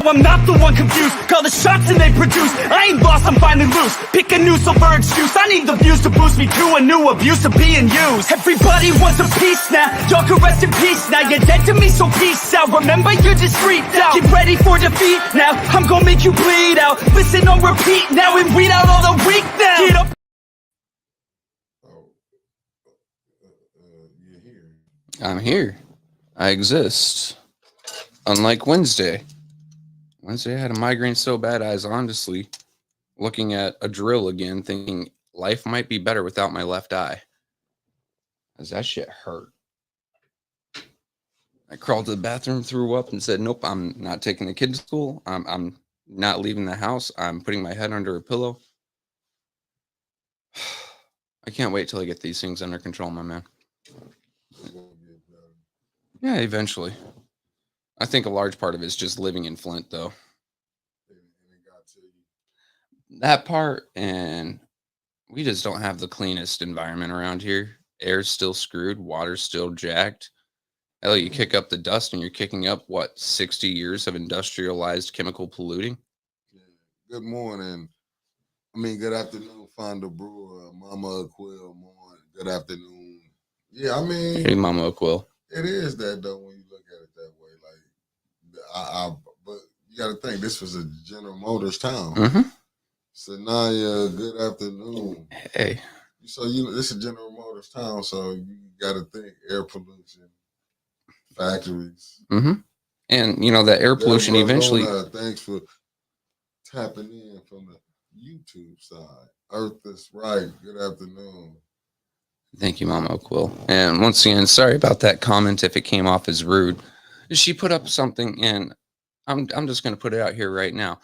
I'm not the one confused. Call the shots and they produce. I ain't lost, I'm finally loose. Pick a new silver excuse. I need the views to boost me to a new abuse of being used. Everybody wants a piece now. Y'all can rest in peace now. You're dead to me, so peace out. Remember, you're just freaked out. Get ready for defeat now. I'm gonna make you bleed out. Listen on repeat now and weed out all the weak now. Get up. You're here. I'm here. I exist. Unlike Wednesday. Wednesday I had a migraine so bad I was honestly looking at a drill again, thinking life might be better without my left eye. Because that shit hurt. I crawled to the bathroom, threw up, and said, nope, I'm not taking the kid to school. I'm not leaving the house. I'm putting my head under a pillow. I can't wait till I get these things under control, my man. Yeah, eventually. I think a large part of it is just living in Flint, though. That part, and we just don't have the cleanest environment around here. Air's still screwed, water's still jacked. Hell, you kick up the dust and you're kicking up, 60 years of industrialized chemical polluting? Good morning. Good afternoon, Fonda Brewer, Mama Quill, morning. Good afternoon. Yeah, Hey, Mama Quill. It is that, though, when you look at it that way. Like, but you got to think, this was a General Motors town. Mm-hmm. Sanaya, good afternoon. Hey. So, this is General Motors town, so you got to think air pollution, factories. Mm-hmm. And, that air pollution eventually... Thanks for tapping in from the YouTube side. Earth is right. Good afternoon. Thank you, Mama Quill. And once again, sorry about that comment if it came off as rude. She put up something, and I'm just going to put it out here right now.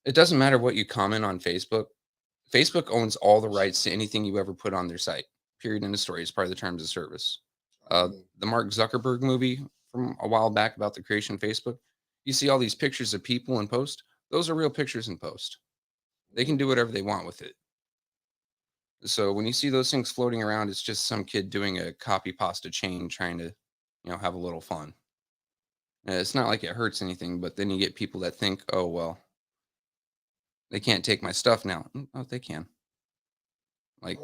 It doesn't matter what you comment on Facebook. Facebook owns all the rights to anything you ever put on their site. Period. End of story. It's part of the terms of service. The Mark Zuckerberg movie from a while back about the creation of Facebook. You see all these pictures of people in post. Those are real pictures in post. They can do whatever they want with it. So when you see those things floating around, it's just some kid doing a copy pasta chain trying to, have a little fun. And it's not like it hurts anything, but then you get people that think, oh, well, they can't take my stuff now. Oh, they can. Like,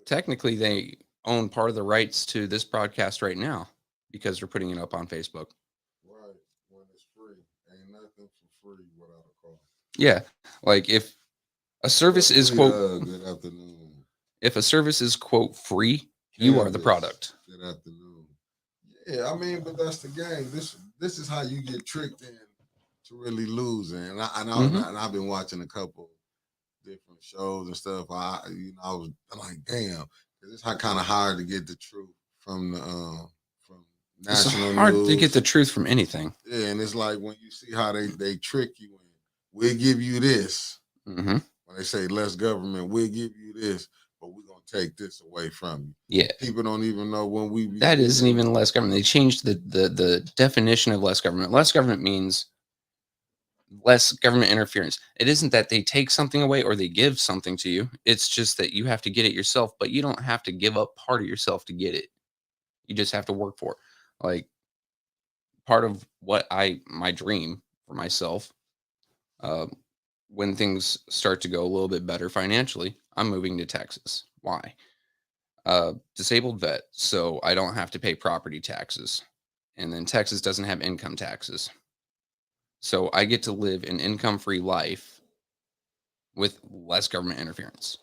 technically, they own part of the rights to this broadcast right now because they're putting it up on Facebook. Right. When it's free. Ain't nothing for free without a cost. Yeah. Like, if a service is, quote... good afternoon. If a service is, quote, free, you are the product. Good afternoon. Yeah, but that's the game. This is how you get tricked in to really losing. And I've been watching a couple different shows and stuff. I was like, damn, it's kind of hard to get the truth from national It's hard news. to get the truth from anything. Yeah, and it's like when you see how they trick you in, we'll give you this. Mm-hmm. When they say less government, we'll give you this, but we're going to take this away from you. Yeah. People don't even know when we... That isn't even less government. They changed the definition of less government. Less government means less government interference. It isn't that they take something away or they give something to you. It's just that you have to get it yourself, but you don't have to give up part of yourself to get it. You just have to work for it. Like, part of my dream for myself, when things start to go a little bit better financially, I'm moving to Texas. Why? Disabled vet, so I don't have to pay property taxes. And then Texas doesn't have income taxes. So I get to live an income-free life with less government interference.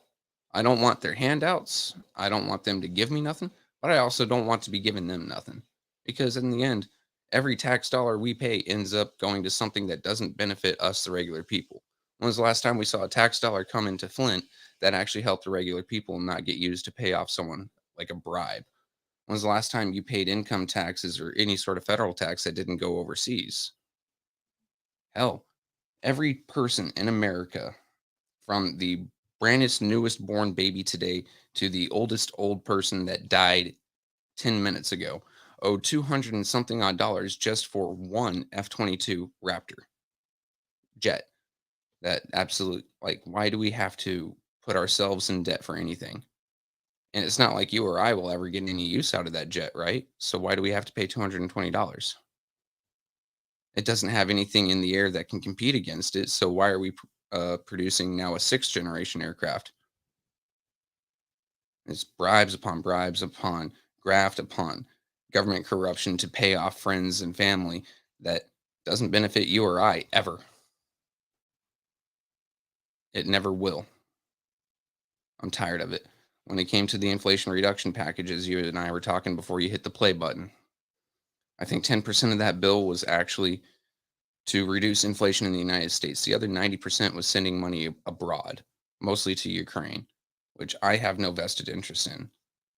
I don't want their handouts. I don't want them to give me nothing, but I also don't want to be giving them nothing. Because in the end, every tax dollar we pay ends up going to something that doesn't benefit us, the regular people. When was the last time we saw a tax dollar come into Flint that actually helped the regular people and not get used to pay off someone like a bribe? When was the last time you paid income taxes or any sort of federal tax that didn't go overseas? Hell, every person in America, from the brandest, newest born baby today to the oldest old person that died 10 minutes ago, owed 200 and something odd dollars just for one F-22 Raptor jet. That absolute, like, why do we have to put ourselves in debt for anything? And it's not like you or I will ever get any use out of that jet, right? So why do we have to pay $220? It doesn't have anything in the air that can compete against it. So why are we producing now a 6th generation aircraft? It's bribes upon graft upon government corruption to pay off friends and family that doesn't benefit you or I ever. It never will. I'm tired of it. When it came to the inflation reduction packages, you and I were talking before you hit the play button. I think 10% of that bill was actually to reduce inflation in the United States. The other 90% was sending money abroad, mostly to Ukraine, which I have no vested interest in.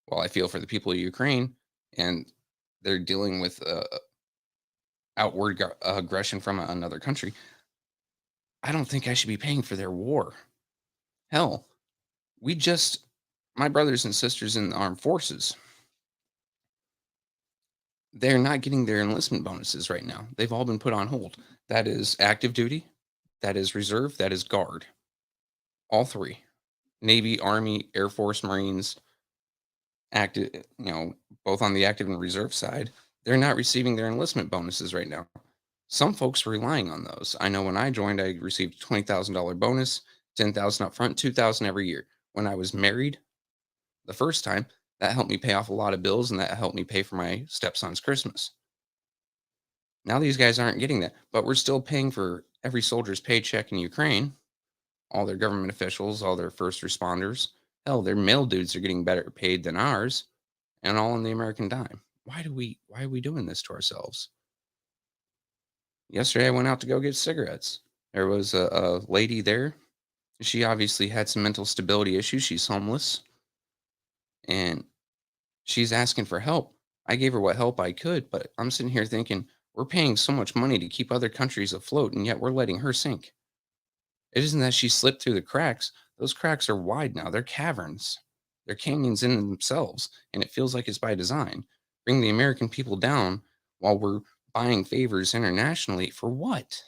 While I feel for the people of Ukraine and they're dealing with outward aggression from another country, I don't think I should be paying for their war. Hell, my brothers and sisters in the armed forces, they're not getting their enlistment bonuses right now. They've all been put on hold. That is active duty, that is reserve, that is guard. All three. Navy, Army, Air Force, Marines, active, both on the active and reserve side, they're not receiving their enlistment bonuses right now. Some folks are relying on those. I know when I joined, I received $20,000 bonus, $10,000 up front, $2,000 every year. When I was married the first time, that helped me pay off a lot of bills, and that helped me pay for my stepson's Christmas. Now these guys aren't getting that, but we're still paying for every soldier's paycheck in Ukraine, all their government officials, all their first responders. Hell, their mail dudes are getting better paid than ours, and all on the American dime. Why are we doing this to ourselves? Yesterday, I went out to go get cigarettes. There was a lady there. She obviously had some mental stability issues. She's homeless, and she's asking for help. I gave her what help I could, but I'm sitting here thinking, we're paying so much money to keep other countries afloat, and yet we're letting her sink. It isn't that she slipped through the cracks. Those cracks are wide now. They're caverns. They're canyons in themselves, and it feels like it's by design. Bring the American people down while we're buying favors internationally for what?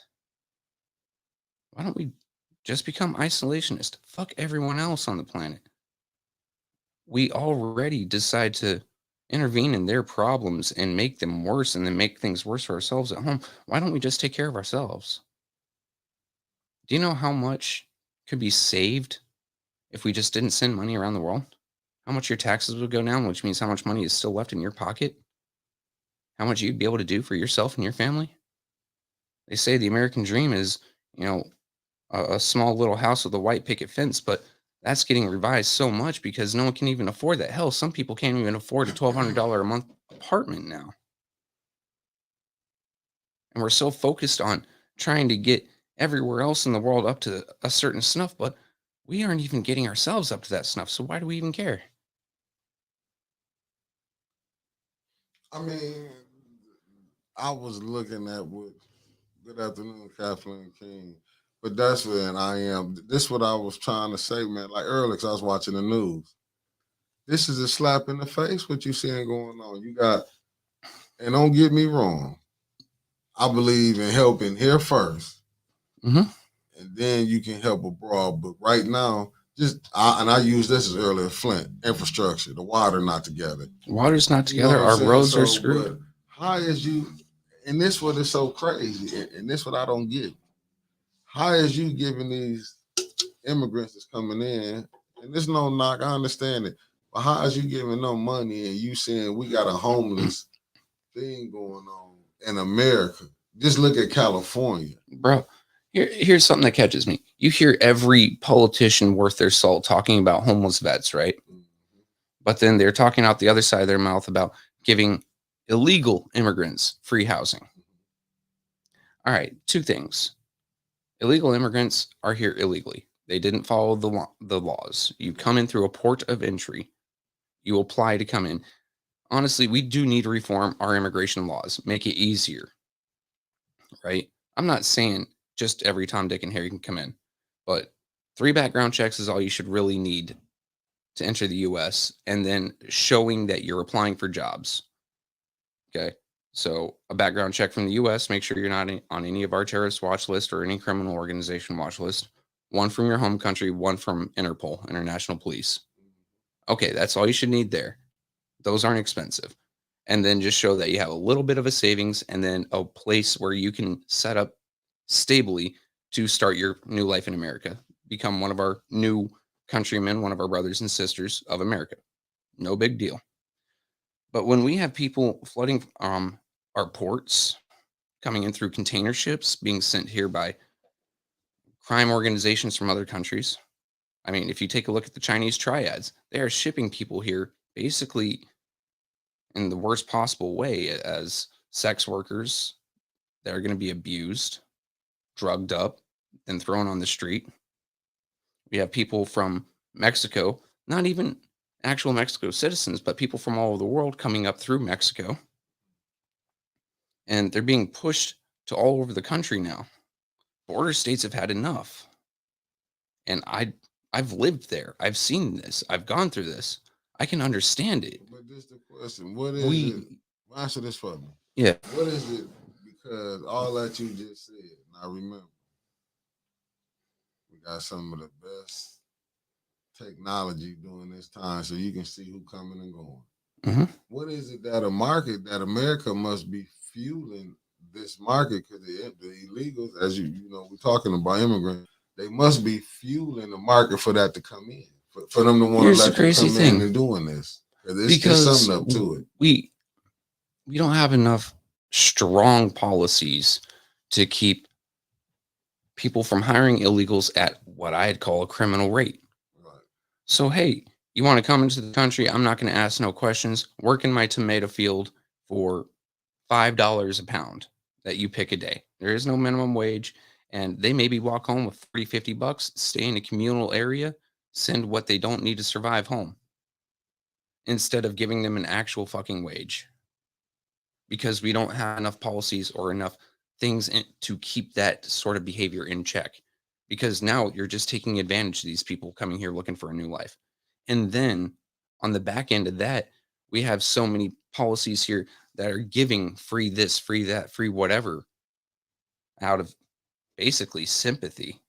Why don't we just become isolationist? Fuck everyone else on the planet. We already decide to intervene in their problems and make them worse and then make things worse for ourselves at home. Why don't we just take care of ourselves? Do you know how much could be saved if we just didn't send money around the world? How much your taxes would go down, which means how much money is still left in your pocket? How much you'd be able to do for yourself and your family? They say the American dream is, a small little house with a white picket fence, but that's getting revised so much because no one can even afford that. Hell, some people can't even afford a $1,200 a month apartment now. And we're so focused on trying to get everywhere else in the world up to a certain snuff, but we aren't even getting ourselves up to that snuff. So why do we even care? I mean, I was looking at what. Good afternoon, Kathleen King. But that's when I am. This is what I was trying to say, man. Like earlier, 'cause I was watching the news. This is a slap in the face. What you seeing going on? You got, and don't get me wrong. I believe in helping here 1st Mm-hmm. and then you can help abroad. But right now, I use this as earlier. Flint infrastructure, the water not together. Water's not You know together. what I'm Our saying? roads So, are screwed. but how is you? And this what is so crazy, and this what I don't get. How is you giving these immigrants that's coming in, and there's no knock, I understand it, but how is you giving them money and you saying we got a homeless thing going on in America? Just look at California. Bro, here's something that catches me. You hear every politician worth their salt talking about homeless vets, right? But then they're talking out the other side of their mouth about giving illegal immigrants free housing. All right, two things. Illegal immigrants are here illegally. They didn't follow the laws. You come in through a port of entry. You apply to come in. Honestly, we do need to reform our immigration laws, make it easier, right? I'm not saying just every Tom, Dick, and Harry can come in, but 3 background checks is all you should really need to enter the US, and then showing that you're applying for jobs. Okay. So a background check from the US, make sure you're not on any of our terrorist watch list or any criminal organization watch list. One from your home country, one from Interpol, International Police. Okay, that's all you should need there. Those aren't expensive. and then just show that you have a little bit of a savings and then a place where you can set up stably to start your new life in America, become one of our new countrymen, one of our brothers and sisters of America. No big deal. But when we have people flooding our ports, coming in through container ships, being sent here by crime organizations from other countries. I mean, if you take a look at the Chinese triads, they are shipping people here basically in the worst possible way as sex workers that are going to be abused, drugged up, then thrown on the street. We have people from Mexico, not even actual Mexico citizens, but people from all over the world coming up through Mexico. And they're being pushed to all over the country now. Border states have had enough. And I've lived there. I've seen this. I've gone through this. I can understand it. But this the question. What is it? Answer this for me. Yeah. What is it? Because all that you just said, and I remember, we got some of the best technology during this time so you can see who coming and going. Mm-hmm. What is it that a market that America must be fueling this market? Because the illegals, as you know, we're talking about immigrants, they must be fueling the market for that to come in, for them to want to let them come in and doing this. Because there's something up to it. We don't have enough strong policies to keep people from hiring illegals at what I'd call a criminal rate. Right. So, hey, you want to come into the country? I'm not going to ask no questions. Work in my tomato field for $5 a pound that you pick a day. There is no minimum wage. And they maybe walk home with 40, 50 bucks, stay in a communal area, send what they don't need to survive home instead of giving them an actual fucking wage. Because we don't have enough policies or enough things to keep that sort of behavior in check. Because now you're just taking advantage of these people coming here looking for a new life. And then on the back end of that, we have so many policies here that are giving free this, free that, free whatever out of basically sympathy.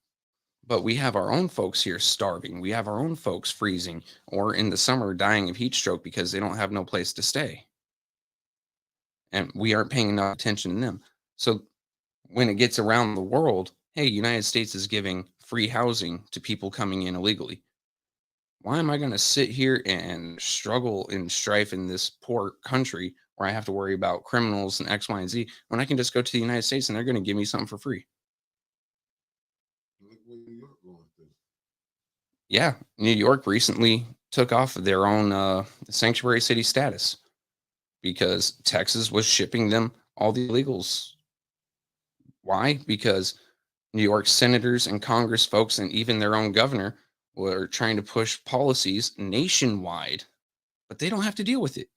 But we have our own folks here starving. We have our own folks freezing or in the summer dying of heat stroke because they don't have no place to stay. And we aren't paying enough attention to them. So when it gets around the world, hey, United States is giving free housing to people coming in illegally. Why am I going to sit here and struggle and strife in this poor country where I have to worry about criminals and X, Y, and Z when I can just go to the United States and they're going to give me something for free? Yeah, New York recently took off their own sanctuary city status because Texas was shipping them all the illegals. Why? Because New York senators and Congress folks and even their own governor were trying to push policies nationwide, but they don't have to deal with it.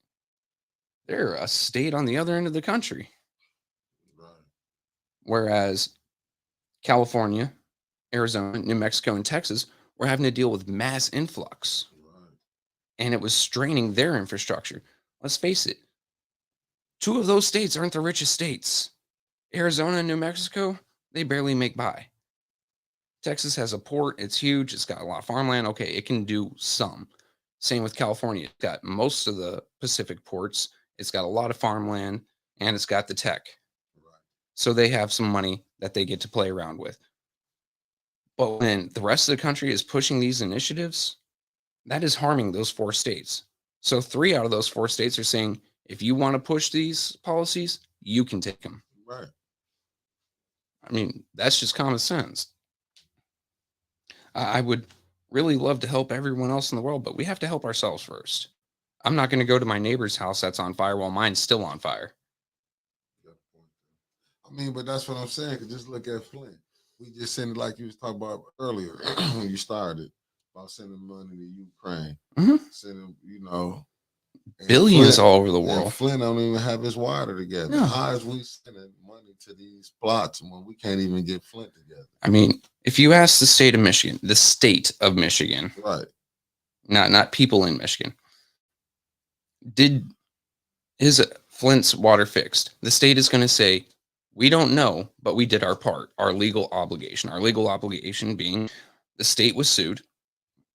They're a state on the other end of the country. Right. Whereas California, Arizona, New Mexico, and Texas were having to deal with mass influx. Right. And it was straining their infrastructure. Let's face it. 2 of those states aren't the richest states. Arizona and New Mexico, they barely make by. Texas has a port. It's huge. It's got a lot of farmland. Okay, it can do some. Same with California. It's got most of the Pacific ports. It's got a lot of farmland, and it's got the tech. Right. So they have some money that they get to play around with. But when the rest of the country is pushing these initiatives, that is harming those 4 states. So 3 out of those 4 states are saying, if you want to push these policies, you can take them. Right. I mean, that's just common sense. I would really love to help everyone else in the world, but we have to help ourselves first. I'm not going to go to my neighbor's house that's on fire while mine's still on fire. I mean, but that's what I'm saying. Cause just look at Flint. We just sent it like you was talking about earlier when you started about sending money to Ukraine, sending, billions all over the world. And Flint don't even have his water together. No. How is we sending money to these plots when we can't even get Flint together? I mean, if you ask the state of Michigan, Right? Not people in Michigan, is Flint's water fixed? The state is going to say, we don't know, but we did our part, our legal obligation. Our legal obligation being the state was sued.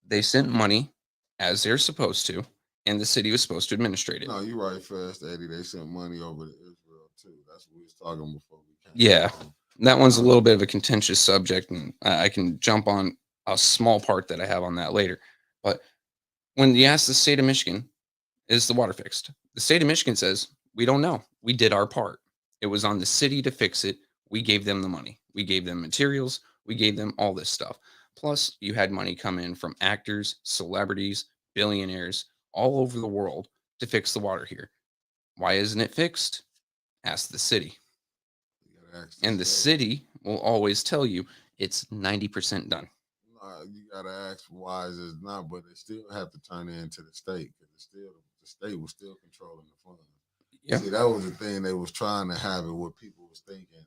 They sent money as they're supposed to, and the city was supposed to administrate it. No, you're right, Fast Eddie. They sent money over to Israel too. That's what we was talking before we came. Yeah, that one's a Um, little bit of a contentious subject, and I can jump on a small part that I have on that later. But when you ask the state of Michigan, is the water fixed? The state of Michigan says, we don't know. We did our part. It was on the city to fix it. We gave them the money. We gave them materials. We gave them all this stuff. Plus, you had money come in from actors, celebrities, billionaires all over the world to fix the water here. Why isn't it fixed? Ask the city. you gotta ask And the state. city will always tell you it's 90% done. You gotta ask why is it not, but they still have to turn it into the state because the state was still controlling the funds. Yeah. See, that was the thing they was trying to have it. What people was thinking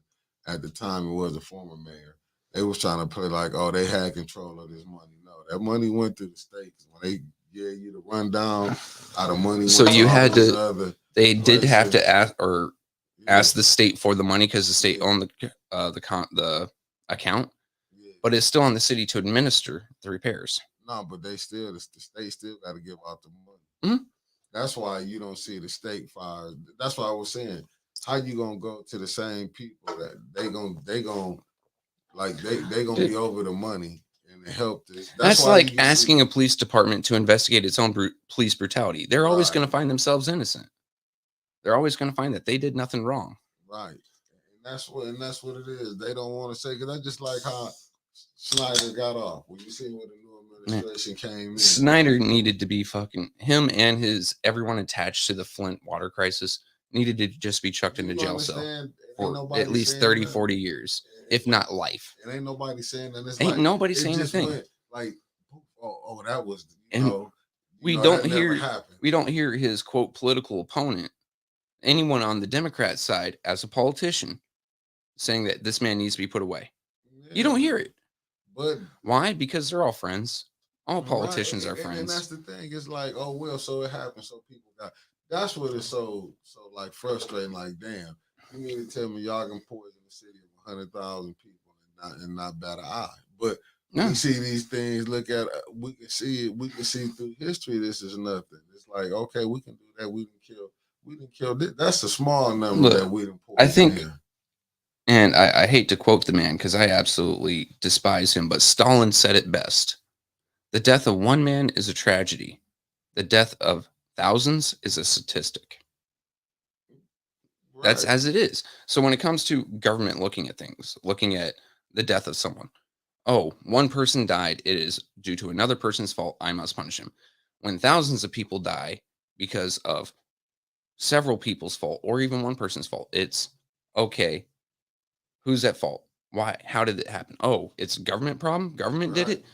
at the time, it was a former mayor. They was trying to play like, oh, they had control of this money. No, that money went to the state. When they gave you the rundown, how the money went So you to all had these to- other They did have places. to ask the state for the money because the state Yeah. owned the account, Yeah. but it's still on the city to administer the repairs. No, but the state still got to give out the money. Mhm. That's why you don't see the state fires. That's why I was saying, how you gonna go to the same people that they gonna Dude. be over the money and help this. That's why like you asking see, a police department to investigate its own police brutality. They're always Right. going to find themselves innocent. They're always going to find that they did nothing wrong. right, and that's what it is. They don't want to say because that's just like how Snyder got off. When you see when the new administration came in, Snyder needed to be him and everyone attached to the Flint water crisis needed to just be chucked into jail cell for at least 30, 40 years, if not life. And ain't nobody saying that. It's Ain't like, nobody it saying a just thing. went like, oh, that was, And we that don't never hear happened. we don't hear his quote political opponent, anyone on the Democrat side as a politician, saying that this man needs to be put away. You don't hear it. But Why? Because they're all friends. All politicians are and friends. that's the thing. It's like, oh well, so it happened. So people got. That's what it's so like frustrating. Like, damn, you mean to tell me y'all can poison the city of 100,000 people and not bat an eye? But No. we see these things. Look at we can see it. We can see through history. This is nothing. It's like, okay, we can do that. We didn't kill. That's a small number Look, that we didn't. I think, and I hate to quote the man because I absolutely despise him, but Stalin said it best. The death of one man is a tragedy. The death of thousands is a statistic. Right. That's as it is. So when it comes to government looking at things, looking at the death of someone, oh, one person died, it is due to another person's fault, I must punish him. When thousands of people die because of several people's fault or even one person's fault, it's okay, who's at fault? Why? How did it happen? Oh, it's a government problem? Government did it?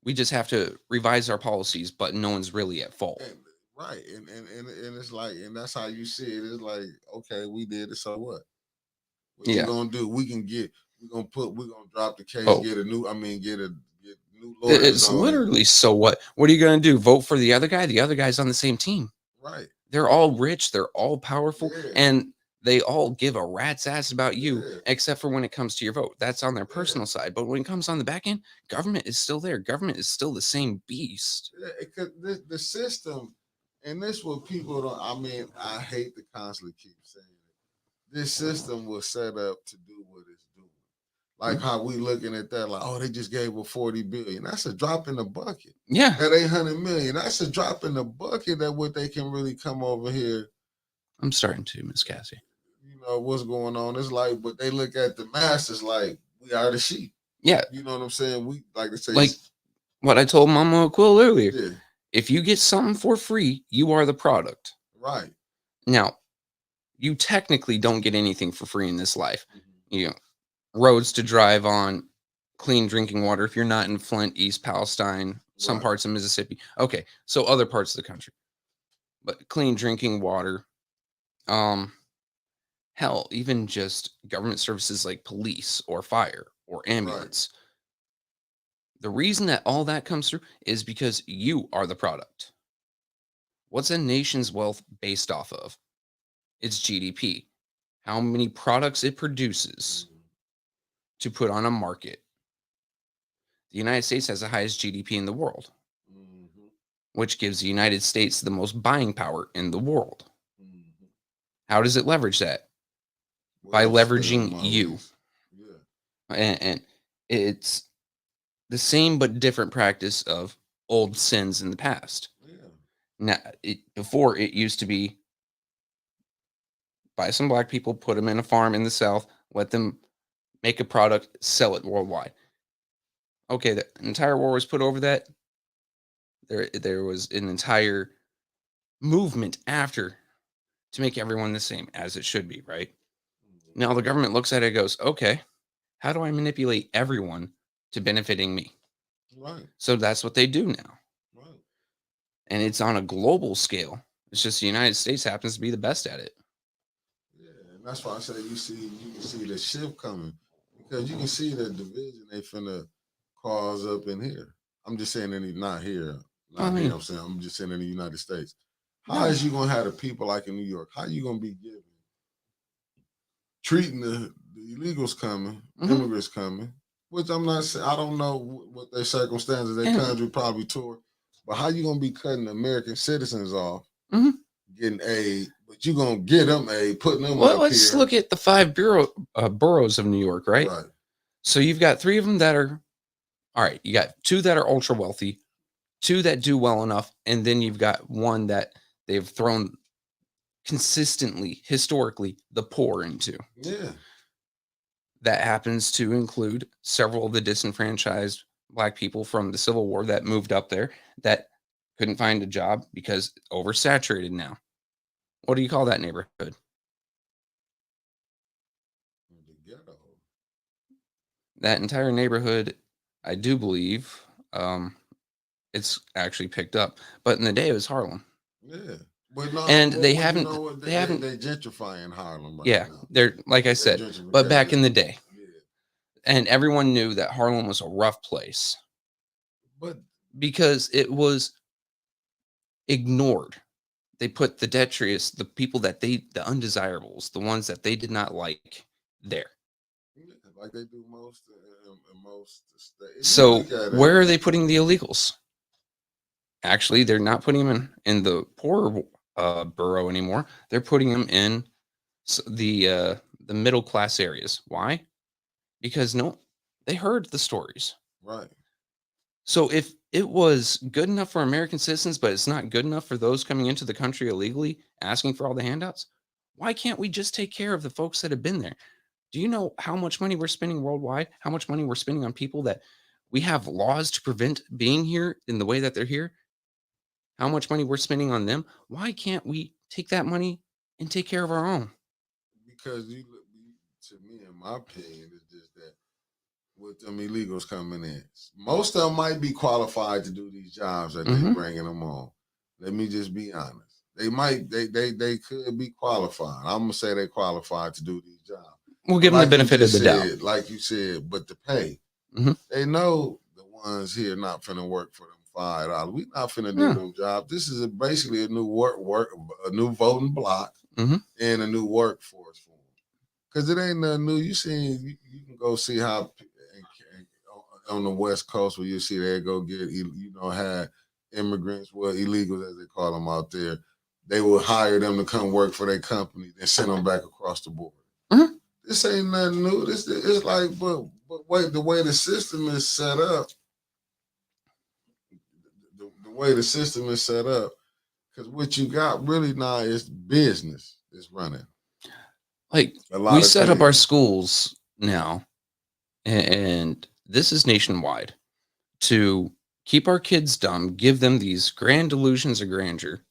We just have to revise our policies, but no one's really at fault. Right. And it's like, and that's how you see it. It's like, okay, we did it, so what? What you gonna do? We're gonna drop the case, get new lawyers. It's literally so what? What are you gonna do? Vote for the other guy? The other guy's on the same team. Right. They're all rich, they're all powerful, and they all give a rat's ass about you, except for when it comes to your vote. That's on their personal side. But when it comes on the back end, government is still there. Government is still the same beast. Because the system, and this what people don't. I mean, I hate to constantly keep saying it. This system was set up to do what it's doing. Like how we looking at that, like, oh, they just gave her 40 billion. That's a drop in the bucket. Yeah. That 800 million. That's a drop in the bucket that what they can really come over here. I'm starting to, Miss Cassie. You know what's going on. It's like, but they look at the masses like we are the sheep. Yeah. You know what I'm saying? We like to say, like what I told Mama Quill earlier. Yeah. If you get something for free, you are the product. Right. Now, you technically don't get anything for free in this life. You know, roads to drive on, clean drinking water. If you're not in Flint, East Palestine, some parts of Mississippi. Okay, so other parts of the country. But clean drinking water. Hell, even just government services like police or fire or ambulance. The reason that all that comes through is because you are the product. What's a nation's wealth based off of? It's GDP. How many products it produces to put on a market. The United States has the highest GDP in the world. which gives the United States the most buying power in the world. Mhm. How does it leverage that? By Well, spending leveraging my you. ways. Yeah. And it's the same but different practice of old sins in the past. Yeah. Now, before it used to be buy some black people, put them in a farm in the South, let them make a product, sell it worldwide. Okay, the entire war was put over that. There was an entire movement after to make everyone the same as it should be, right? Mhm. Now the government looks at it and goes, okay, how do I manipulate everyone to benefiting me? Right. So that's what they do now. Right. And it's on a global scale. It's just the United States happens to be the best at it. Yeah, and that's why I say you can see the shift coming because you can see the division they finna cause up in here. I'm just saying not here, I not here. mean, I'm saying I'm just saying in the United States. How no. is you gonna have the people like in New York? How you gonna be giving treating the illegals coming, Mhm. immigrants coming? Which I'm not saying. I don't know what their circumstances, their And country probably tore, but how you gonna be cutting American citizens off? mhm. Getting aid, but you gonna get them aid, putting them Well, up let's here, look at the five boroughs of New York, right? right? So you've got three of them that are all right. You got two that are ultra wealthy, two that do well enough, and then you've got one that they've thrown consistently, historically, the poor into. Yeah, That happens to include several of the disenfranchised black people from the Civil War that moved up there that couldn't find a job because oversaturated now. What do you call that neighborhood? the ghetto. That entire neighborhood, I do believe, it's actually picked up. But in the day, it was Harlem, Yeah, but no, and they well, you haven't. know what? They haven't. They gentrifying Harlem right Yeah, now. they're like I They said, but back gentrification. in the day, Yeah, and everyone knew that Harlem was a rough place but because it was ignored. They put the detritus, the people that the undesirables, the ones that they did not like, there. yeah, like they do most in most states. You So look at it. where are they putting the illegals? Actually, they're not putting them in the poor borough anymore. They're putting them in the middle class areas. Why? Because no, they heard the stories. Right. So if it was good enough for American citizens, but it's not good enough for those coming into the country illegally asking for all the handouts, why can't we just take care of the folks that have been there? Do you know how much money we're spending worldwide? How much money we're spending on people that we have laws to prevent being here in the way that they're here? How much money we're spending on them? Why can't we take that money and take care of our own? Because to me, in my opinion, it's just that with them illegals coming in, most of them might be qualified to do these jobs that they Hmm. bringing them on. Let me just be honest. They could be qualified. I'm gonna say they qualified to do these jobs. We'll But give them the benefit of the doubt. like you said, but the pay, Hmm. they know the ones here not finna work for them $5. We not finna do Yeah. them jobs. This is basically a new a new voting block Hmm. and a new workforce for them. Cause it ain't nothing new. You can go see how on the West Coast where you see they go get had immigrants, well illegals as they call them out there. They will hire them to come work for their company and send them back across the border. Hmm. This ain't nothing new. This it's like, but wait, the way the system is set up, the way the system is set up, because what you got really now is business is running Like a we lot of set up our things. schools now, and this is nationwide to keep our kids dumb, give them these grand delusions of grandeur,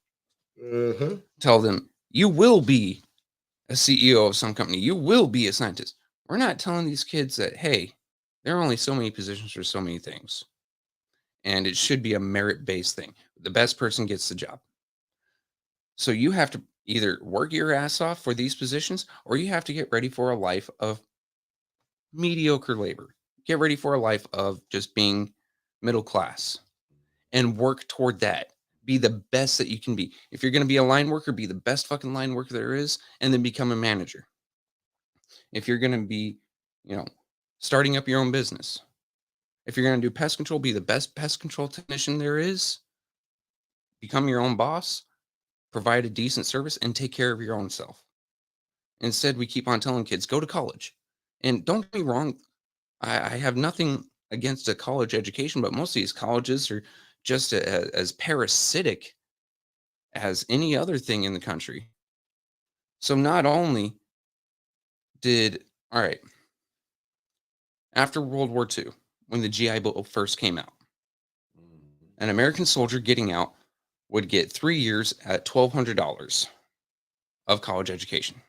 Uh-huh. tell them you will be a CEO of some company, you will be a scientist. We're not telling these kids that, hey, there are only so many positions for so many things, and it should be a merit based thing. The best person gets the job. So you have to either work your ass off for these positions or you have to get ready for a life of mediocre labor. Get ready for a life of just being middle class and work toward that. Be the best that you can be. If you're going to be a line worker, be the best fucking line worker there is, and then become a manager. If you're going to be, you know, starting up your own business, if you're going to do pest control, be the best pest control technician there is, become your own boss, provide a decent service, and take care of your own self. Instead, we keep on telling kids, go to college. And don't get me wrong, I have nothing against a college education, but most of these colleges are just as parasitic as any other thing in the country. So not only all right, after World War II, when the GI Bill first came out, an American soldier getting out would get 3 years at $1,200 of college education.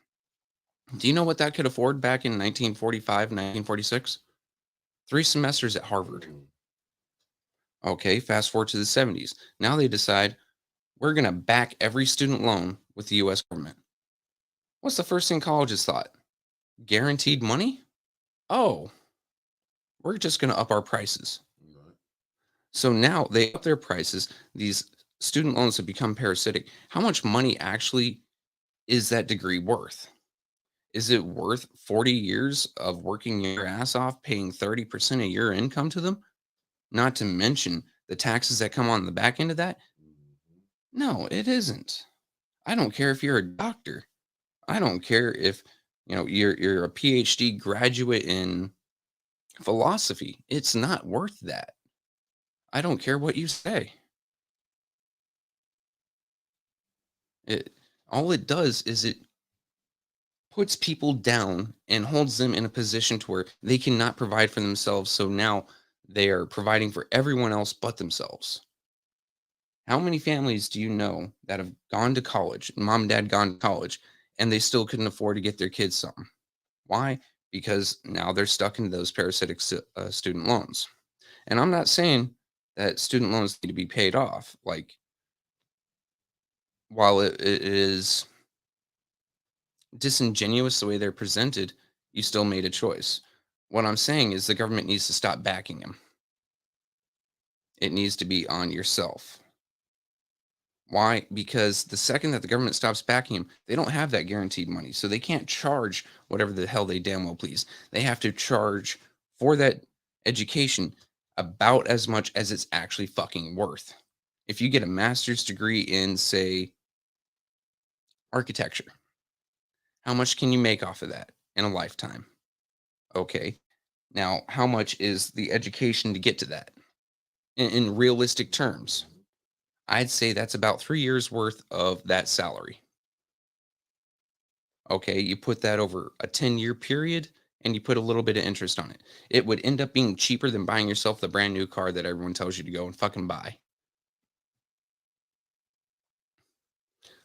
Do you know what that could afford back in 1945, 1946? 3 semesters at Harvard. Okay, fast forward to the 70s. Now they decide we're going to back every student loan with the US government. What's the first thing colleges thought? Guaranteed money? Oh, we're just going to up our prices. So now they up their prices. These student loans have become parasitic. How much money actually is that degree worth? Is it worth 40 years of working your ass off, paying 30% of your income to them? Not to mention the taxes that come on the back end of that? No, it isn't. I don't care if you're a doctor. I don't care if you're a PhD graduate in philosophy. It's not worth that. I don't care what you say. All it does is it puts people down and holds them in a position to where they cannot provide for themselves. So now they are providing for everyone else but themselves. How many families do you know that have gone to college, mom and dad gone to college, and they still couldn't afford to get their kids something? Why? Because now they're stuck into those parasitic student loans. And I'm not saying that student loans need to be paid off. Like, while it is disingenuous the way they're presented, you still made a choice. What I'm saying is the government needs to stop backing them. It needs to be on yourself. Why? Because the second that the government stops backing them, they don't have that guaranteed money. So they can't charge whatever the hell they damn well please. They have to charge for that education about as much as it's actually fucking worth. If you get a master's degree in, say, architecture, how much can you make off of that in a lifetime? Okay. Now, how much is the education to get to that in realistic terms? I'd say that's about 3 years worth of that salary. Okay, you put that over a 10-year period and you put a little bit of interest on it. It would end up being cheaper than buying yourself the brand new car that everyone tells you to go and fucking buy.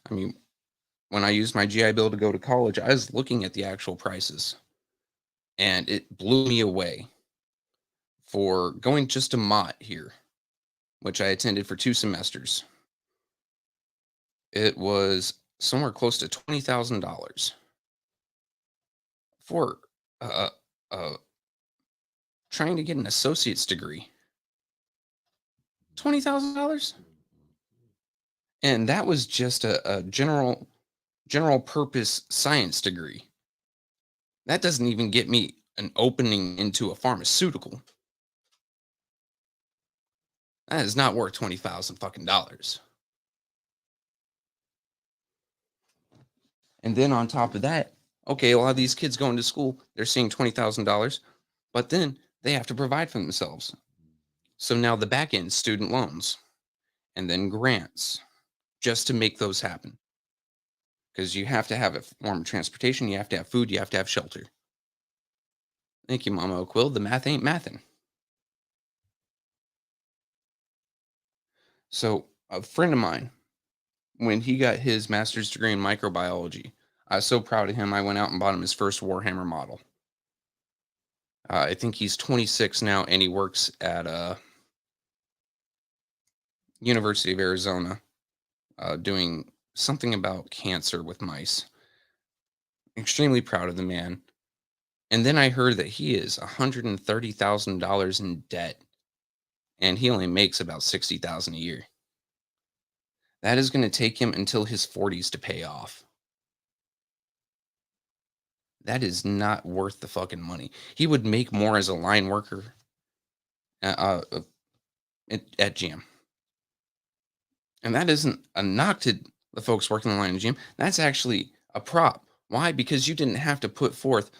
I mean, when I used my GI Bill to go to college, I was looking at the actual prices and it blew me away. For going just to Mott here, which I attended for 2 semesters, it was somewhere close to $20,000 for uh, uh, trying to get an associate's degree. $20,000, and that was just a general purpose science degree. That doesn't even get me an opening into a pharmaceutical. That is not worth 20,000 fucking dollars. And then on top of that, okay, a lot of these kids going to school, they're seeing $20,000, but then they have to provide for themselves. So now the back end, student loans, and then grants, just to make those happen. Because you have to have a form of transportation, you have to have food, you have to have shelter. Thank you, Mama O'Quill. The math ain't mathin'. So a friend of mine, when he got his master's degree in microbiology, I was so proud of him. I went out and bought him his first Warhammer model. I think he's 26 now, and he works at University of Arizona, doing something about cancer with mice. Extremely proud of the man. And then I heard that he is $130,000 in debt, and he only makes about $60,000 a year. That is going to take him until his 40s to pay off. That is not worth the fucking money. He would make more as a line worker at GM. And that isn't a knock to the folks working the line in the gym. That's actually a prop. Why? Because you didn't have to put forth,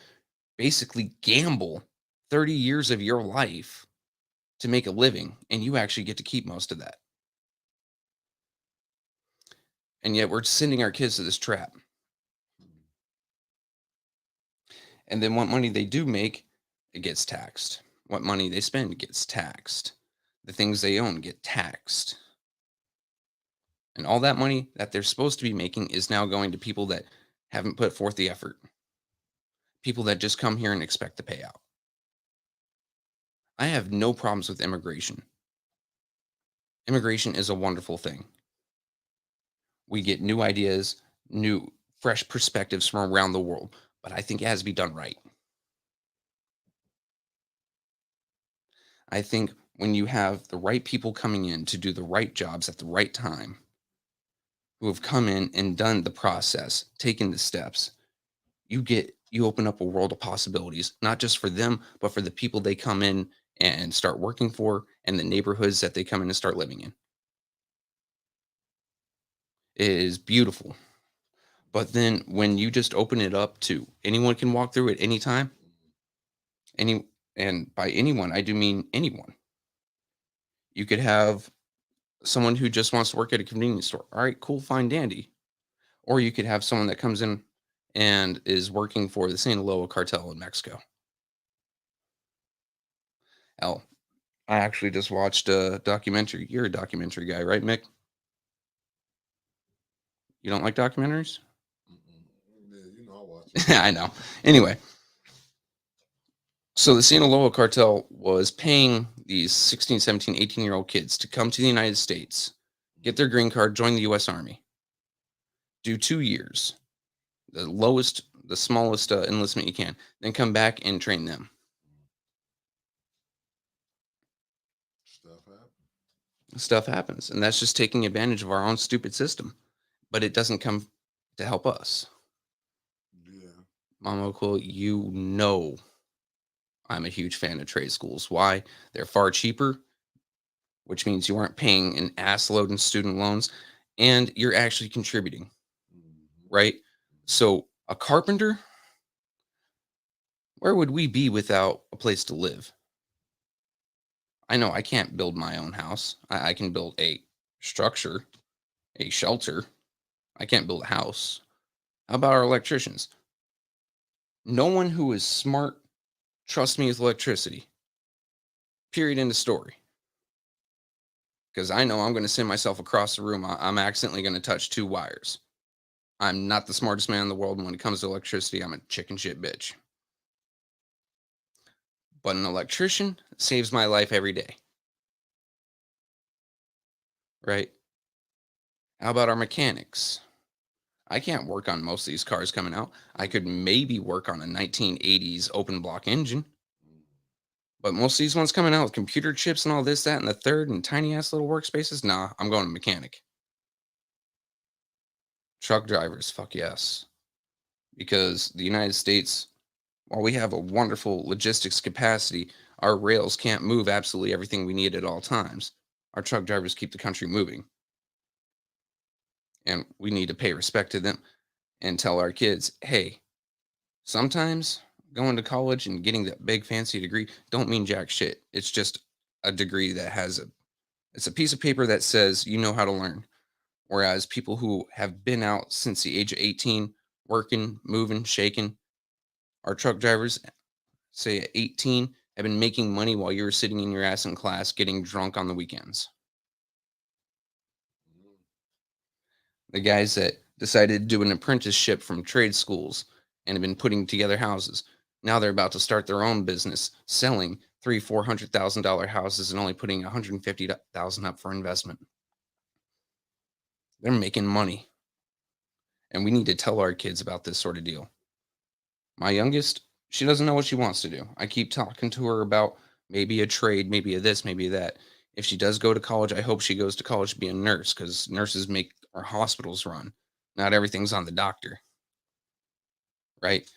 basically gamble 30 years of your life to make a living, and you actually get to keep most of that. And yet we're sending our kids to this trap. And then what money they do make, it gets taxed. What money they spend gets taxed. The things they own get taxed. And all that money that they're supposed to be making is now going to people that haven't put forth the effort. People that just come here and expect the payout. I have no problems with immigration. Immigration is a wonderful thing. We get new ideas, new, fresh perspectives from around the world, but I think it has to be done right. I think when you have the right people coming in to do the right jobs at the right time, who have come in and done the process, taken the steps, you open up a world of possibilities, not just for them, but for the people they come in and start working for and the neighborhoods that they come in and start living in. It is beautiful. But then when you just open it up to anyone can walk through at any time, and by anyone, I do mean anyone. You could have someone who just wants to work at a convenience store. All right, cool, fine, dandy. Or you could have someone that comes in and is working for the Sinaloa cartel in Mexico. Hell, I actually just watched a documentary. You're a documentary guy, right, Mick? You don't like documentaries? Yeah, you know, I watch it. I know. Anyway, so the Sinaloa cartel was paying these 16, 17, 18-year-old kids to come to the United States, get their green card, join the U.S. Army, do 2 years, the smallest enlistment you can, then come back and train them. Stuff happens. And that's just taking advantage of our own stupid system. But it doesn't come to help us. Yeah. Mama Cool, you know I'm a huge fan of trade schools. Why? They're far cheaper, which means you aren't paying an ass load in student loans, and you're actually contributing, right? So a carpenter, where would we be without a place to live? I know I can't build my own house. I can build a structure, a shelter. I can't build a house. How about our electricians? No one who is smart trusts me with electricity. Period. End of story. Because I know I'm going to send myself across the room. I'm accidentally going to touch 2 wires. I'm not the smartest man in the world. And when it comes to electricity, I'm a chicken shit bitch. But an electrician saves my life every day. Right? How about our mechanics? I can't work on most of these cars coming out. I could maybe work on a 1980s open block engine. But most of these ones coming out with computer chips and all this, that, and the third, and tiny ass little workspaces, nah, I'm going to mechanic. Truck drivers, fuck yes. Because the United States, while we have a wonderful logistics capacity, our rails can't move absolutely everything we need at all times. Our truck drivers keep the country moving. And we need to pay respect to them and tell our kids, hey, sometimes going to college and getting that big fancy degree don't mean jack shit. It's just a degree that it's a piece of paper that says you know how to learn. Whereas people who have been out since the age of 18, working, moving, shaking, our truck drivers, say at 18, have been making money while you were sitting in your ass in class getting drunk on the weekends. The guys that decided to do an apprenticeship from trade schools and have been putting together houses. Now they're about to start their own business, selling $300,000-$400,000 houses and only putting $150,000 up for investment. They're making money. And we need to tell our kids about this sort of deal. My youngest, she doesn't know what she wants to do. I keep talking to her about maybe a trade, maybe a this, maybe that. If she does go to college, I hope she goes to college to be a nurse, because nurses make our hospitals run. Not everything's on the doctor. Right?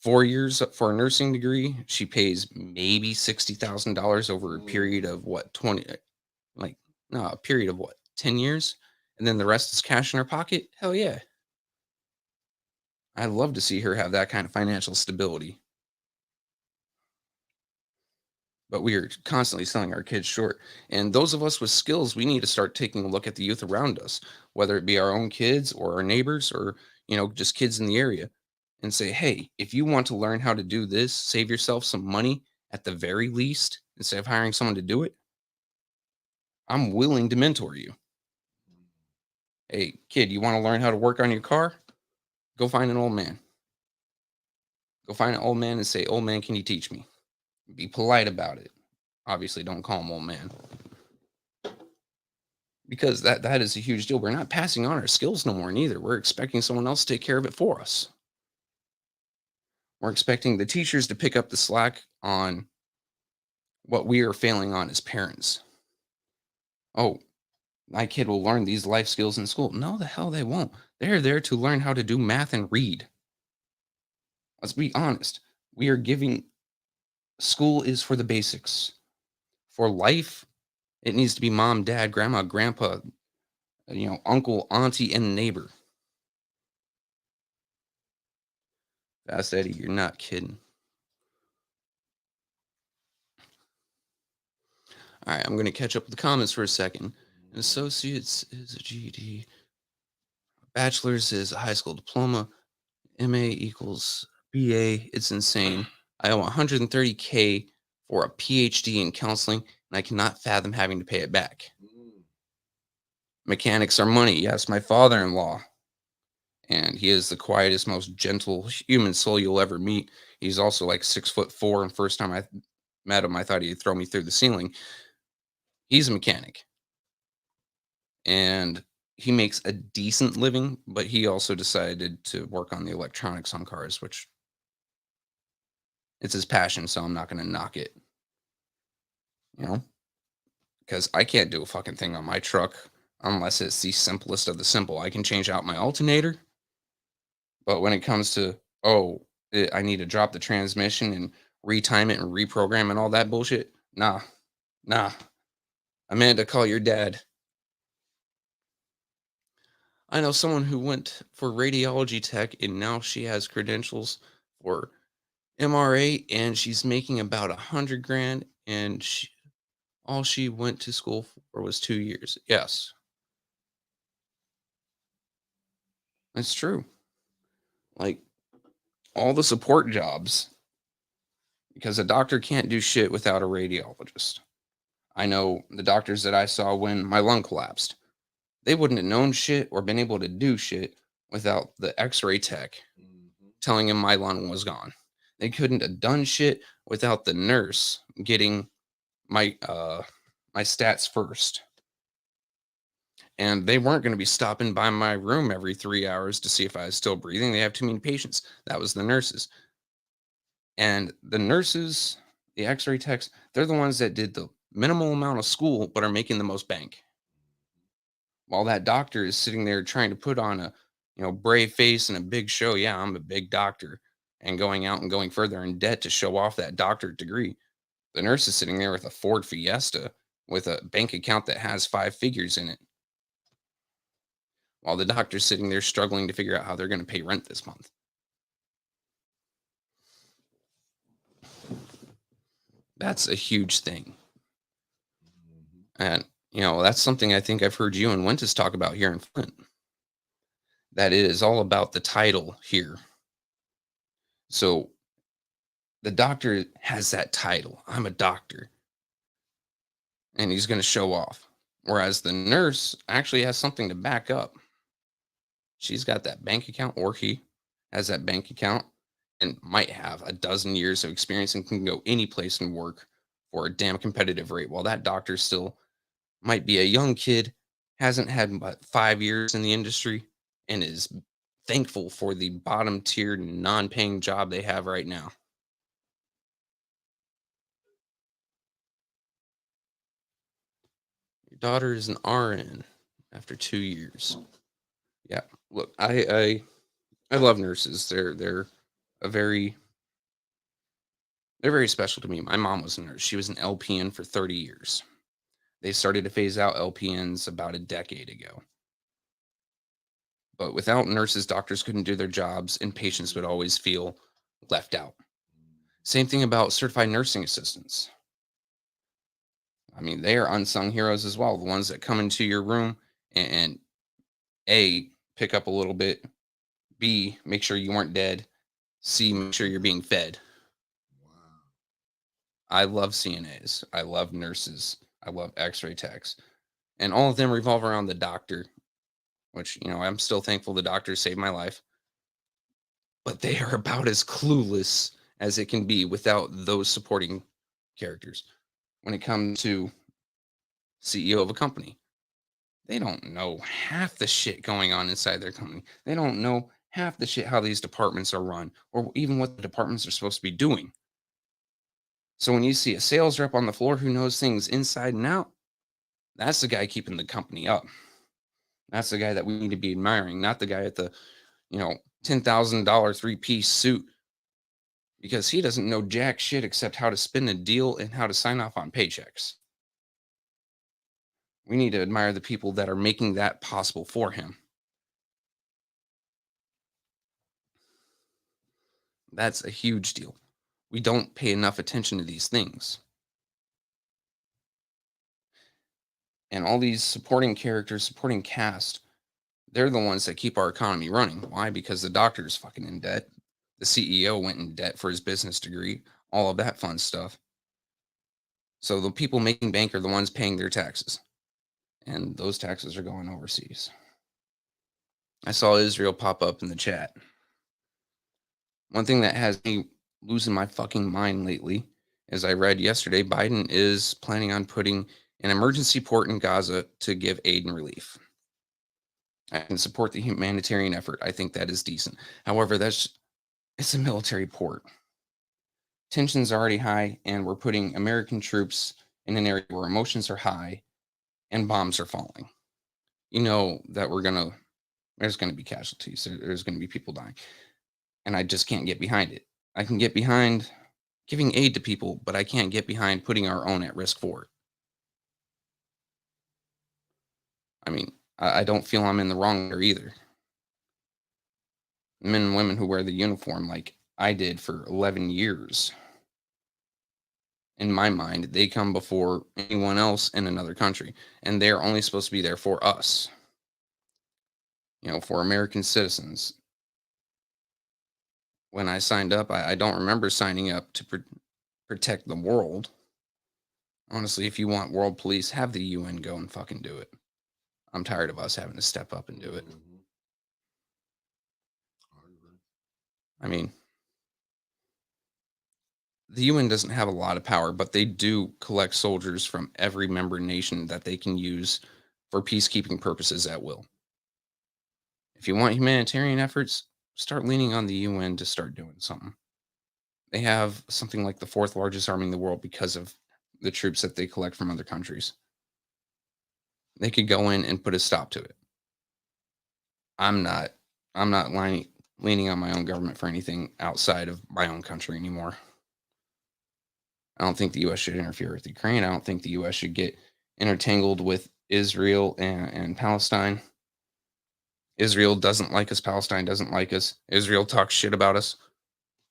4 years for a nursing degree, she pays maybe $60,000 over a period of what, 20, a period of what, 10 years? and then the rest is cash in her pocket, hell yeah. I'd love to see her have that kind of financial stability. But we are constantly selling our kids short. And those of us with skills, we need to start taking a look at the youth around us, whether it be our own kids or our neighbors or, just kids in the area, and say, hey, if you want to learn how to do this, save yourself some money at the very least, instead of hiring someone to do it, I'm willing to mentor you. Hey, kid, you want to learn how to work on your car? Go find an old man. Go find an old man and say, old man, can you teach me? Be polite about it. Obviously, don't call him old man. Because that is a huge deal. We're not passing on our skills no more neither. We're expecting someone else to take care of it for us. We're expecting the teachers to pick up the slack on what we are failing on as parents. Oh, my kid will learn these life skills in school. No, the hell they won't. They're there to learn how to do math and read. Let's be honest. We are giving school is for the basics. For life, it needs to be mom, dad, grandma, grandpa, uncle, auntie, and neighbor. Fast Eddie, you're not kidding. All right, I'm going to catch up with the comments for a second. An associate's is a GED. Bachelor's is a high school diploma. MA equals BA. It's insane. I owe $130K for a PhD in counseling, and I cannot fathom having to pay it back. Mechanics are money. Yes, my father-in-law. And he is the quietest, most gentle human soul you'll ever meet. He's also like 6'4", and first time I met him, I thought he'd throw me through the ceiling. He's a mechanic. And he makes a decent living, but he also decided to work on the electronics on cars, which it's his passion, so I'm not going to knock it. Because I can't do a fucking thing on my truck unless it's the simplest of the simple. I can change out my alternator, but when it comes to, I need to drop the transmission and retime it and reprogram and all that bullshit, nah. Amanda, call your dad. I know someone who went for radiology tech and now she has credentials for MRA and she's making about $100,000 and all she went to school for was 2 years. Yes. That's true. Like all the support jobs, because a doctor can't do shit without a radiologist. I know the doctors that I saw when my lung collapsed. They wouldn't have known shit or been able to do shit without the x-ray tech telling him my lung was gone. They couldn't have done shit without the nurse getting my my stats first. And they weren't going to be stopping by my room every 3 hours to see if I was still breathing. They have too many patients. That was the nurses. And the nurses, the x-ray techs, they're the ones that did the minimal amount of school but are making the most bank. While that doctor is sitting there trying to put on a brave face and a big show. Yeah, I'm a big doctor, and going out and going further in debt to show off that doctorate degree. The nurse is sitting there with a Ford Fiesta with a bank account that has 5 figures in it, while the doctor's sitting there struggling to figure out how they're going to pay rent this month. That's a huge thing. And that's something I think I've heard you and Wentus talk about here in Flint. That it is all about the title here. So the doctor has that title. I'm a doctor. And he's going to show off. Whereas the nurse actually has something to back up. She's got that bank account, or he has that bank account and might have a dozen years of experience and can go any place and work for a damn competitive rate. While that doctor still might be a young kid, hasn't had but 5 years in the industry, and is thankful for the bottom tier non-paying job they have right now. Your daughter is an RN after 2 years. Yeah, look, I love nurses. They're very special to me. My mom was a nurse. She was an LPN for 30 years. They started to phase out LPNs about a decade ago. But without nurses, doctors couldn't do their jobs, and patients would always feel left out. Same thing about certified nursing assistants. I mean, they are unsung heroes as well. The ones that come into your room and A, pick up a little bit, B, make sure you weren't dead, C, make sure you're being fed. Wow. I love CNAs. I love nurses. I love x-ray techs. And all of them revolve around the doctor, which, I'm still thankful the doctors saved my life. But they are about as clueless as it can be without those supporting characters. When it comes to CEO of a company, they don't know half the shit going on inside their company. They don't know half the shit how these departments are run or even what the departments are supposed to be doing. So when you see a sales rep on the floor who knows things inside and out, that's the guy keeping the company up. That's the guy that we need to be admiring, not the guy at the, $10,000 three-piece suit, because he doesn't know jack shit except how to spin a deal and how to sign off on paychecks. We need to admire the people that are making that possible for him. That's a huge deal. We don't pay enough attention to these things. And all these supporting characters, supporting cast, they're the ones that keep our economy running. Why? Because the doctor's fucking in debt. The CEO went in debt for his business degree, all of that fun stuff. So the people making bank are the ones paying their taxes. And those taxes are going overseas. I saw Israel pop up in the chat. One thing that has me losing my fucking mind lately, as I read yesterday, Biden is planning on putting an emergency port in Gaza to give aid and relief. I can support the humanitarian effort. I think that is decent. However, it's a military port. Tensions are already high, and we're putting American troops in an area where emotions are high and bombs are falling. You know that there's going to be casualties. There's going to be people dying. And I just can't get behind it. I can get behind giving aid to people, but I can't get behind putting our own at risk for it. I mean, I don't feel I'm in the wrong there either. Men and women who wear the uniform like I did for 11 years, in my mind, they come before anyone else in another country, and they're only supposed to be there for us, for American citizens. When I signed up, I don't remember signing up to protect the world. Honestly, if you want world police, have the UN go and fucking do it. I'm tired of us having to step up and do it. I mean, the UN doesn't have a lot of power, but they do collect soldiers from every member nation that they can use for peacekeeping purposes at will. If you want humanitarian efforts, start leaning on the UN to start doing something. They have something like the fourth largest army in the world because of the troops that they collect from other countries. They could go in and put a stop to it. I'm not leaning on my own government for anything outside of my own country anymore. I don't think the U.S. should interfere with Ukraine. I don't think the U.S. should get intertangled with Israel and Palestine. Israel doesn't like us. Palestine doesn't like us. Israel talks shit about us.